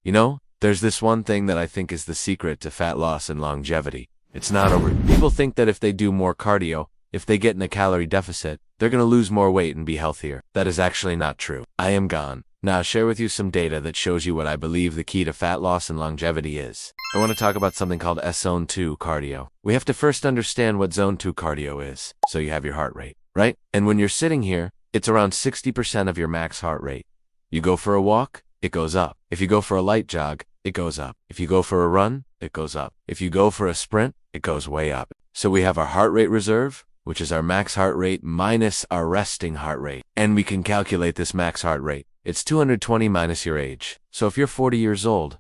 There's this one thing that I think is the secret to fat loss and longevity. It's not over. People think that if they do more cardio, if they get in a calorie deficit, they're going to lose more weight and be healthier. That is actually not true. I am gone. Now I'll share with you some data that shows you what I believe the key to fat loss and longevity is. I want to talk about something called Zone 2 cardio. We have to first understand what Zone 2 cardio is, so you have your heart rate, right? And when you're sitting here, it's around 60% of your max heart rate. You go for a walk, it goes up. If you go for a light jog, it goes up. If you go for a run, it goes up. If you go for a sprint, it goes way up. So we have our heart rate reserve, which is our max heart rate minus our resting heart rate. And we can calculate this max heart rate. It's 220 minus your age. So if you're 40 years old,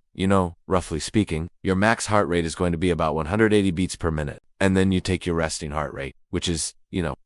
roughly speaking, your max heart rate is going to be about 180 beats per minute. And then you take your resting heart rate, which is,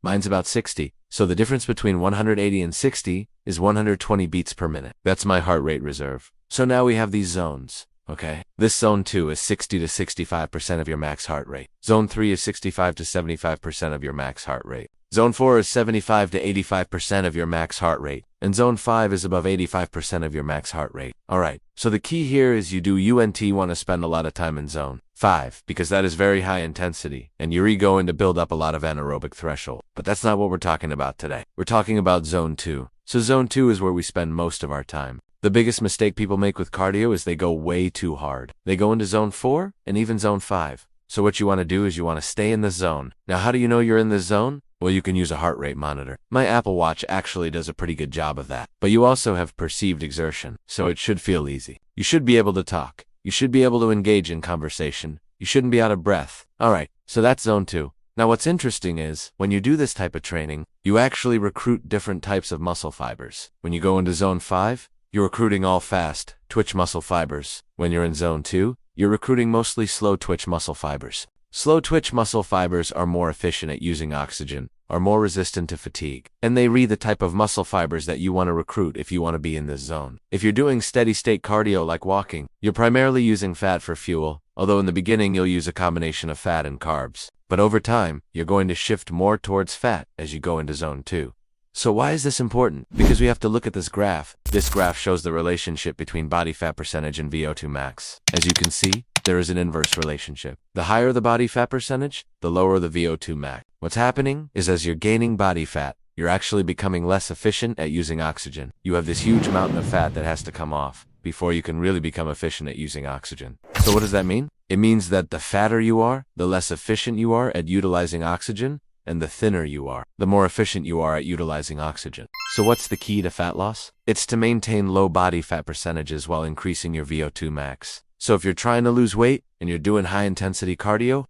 mine's about 60. So the difference between 180 and 60 is 120 beats per minute. That's my heart rate reserve. So now we have these zones, okay? This zone 2 is 60 to 65% of your max heart rate. Zone 3 is 65 to 75% of your max heart rate. Zone 4 is 75 to 85% of your max heart rate. And Zone 5 is above 85% of your max heart rate. Alright, so the key here is you want to spend a lot of time in Zone 5, because that is very high intensity, and you're going to build up a lot of anaerobic threshold. But that's not what we're talking about today. We're talking about Zone 2. So Zone 2 is where we spend most of our time. The biggest mistake people make with cardio is they go way too hard. They go into Zone 4 and even Zone 5. So what you want to do is you want to stay in the zone. Now how do you know you're in this zone? Well, you can use a heart rate monitor. My Apple Watch actually does a pretty good job of that. But you also have perceived exertion, so it should feel easy. You should be able to talk. You should be able to engage in conversation. You shouldn't be out of breath. Alright, so that's Zone 2. Now what's interesting is, when you do this type of training, you actually recruit different types of muscle fibers. When you go into Zone 5, you're recruiting all fast, twitch muscle fibers. When you're in Zone 2, you're recruiting mostly slow twitch muscle fibers. Slow twitch muscle fibers are more efficient at using oxygen, are more resistant to fatigue, and they read the type of muscle fibers that you want to recruit if you want to be in this zone. If you're doing steady-state cardio like walking, you're primarily using fat for fuel, although in the beginning you'll use a combination of fat and carbs. But over time, you're going to shift more towards fat as you go into Zone 2. So why is this important? Because we have to look at this graph. This graph shows the relationship between body fat percentage and VO2 max. As you can see, there is an inverse relationship. The higher the body fat percentage, the lower the VO2 max. What's happening is as you're gaining body fat, you're actually becoming less efficient at using oxygen. You have this huge mountain of fat that has to come off before you can really become efficient at using oxygen. So what does that mean? It means that the fatter you are, the less efficient you are at utilizing oxygen, and the thinner you are, the more efficient you are at utilizing oxygen. So what's the key to fat loss? It's to maintain low body fat percentages while increasing your VO2 max. So if you're trying to lose weight and you're doing high intensity cardio,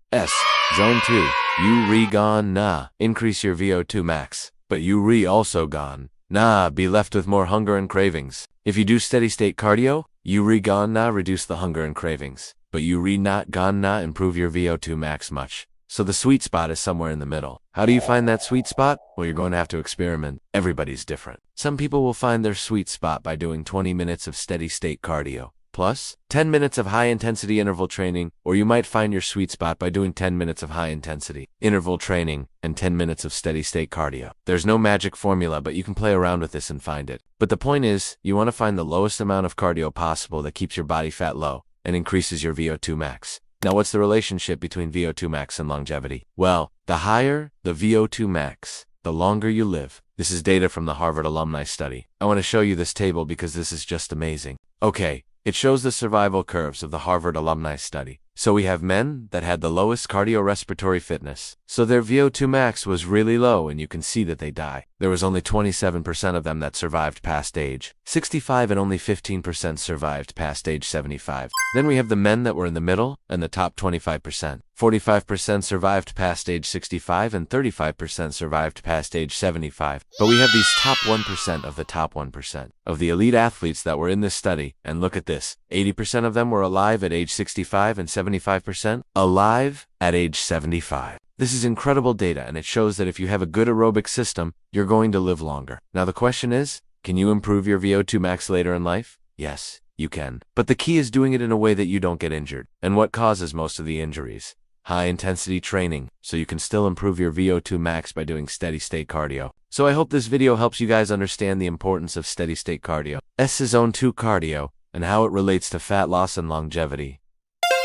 Zone 2, you gone, nah, increase your VO2 max. But you also gone, nah, be left with more hunger and cravings. If you do steady state cardio, you gone, nah, reduce the hunger and cravings. But you not gone, nah, improve your VO2 max much. So the sweet spot is somewhere in the middle. How do you find that sweet spot? Well, you're going to have to experiment. Everybody's different. Some people will find their sweet spot by doing 20 minutes of steady-state cardio, plus 10 minutes of high-intensity interval training, or you might find your sweet spot by doing 10 minutes of high-intensity interval training and 10 minutes of steady-state cardio. There's no magic formula, but you can play around with this and find it. But the point is, you want to find the lowest amount of cardio possible that keeps your body fat low and increases your VO2 max. Now, what's the relationship between VO2 max and longevity? Well, the higher the VO2 max, the longer you live. This is data from the Harvard alumni study. I want to show you this table because this is just amazing. Okay, it shows the survival curves of the Harvard alumni study. So we have men that had the lowest cardiorespiratory fitness. So their VO2 max was really low, and you can see that they die. There was only 27% of them that survived past age 65 and only 15% survived past age 75. Then we have the men that were in the middle and the top 25%. 45% survived past age 65 and 35% survived past age 75. But we have these top 1% of the top 1% of the elite athletes that were in this study, and look at this. 80% of them were alive at age 65 and 75% alive at age 75. This is incredible data, and it shows that if you have a good aerobic system, you're going to live longer. Now the question is, can you improve your VO2 max later in life? Yes, you can. But the key is doing it in a way that you don't get injured. And what causes most of the injuries? High-intensity training, so you can still improve your VO2 max by doing steady-state cardio. So I hope this video helps you guys understand the importance of steady-state cardio. Zone 2 cardio and how it relates to fat loss and longevity.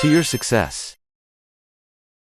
To your success.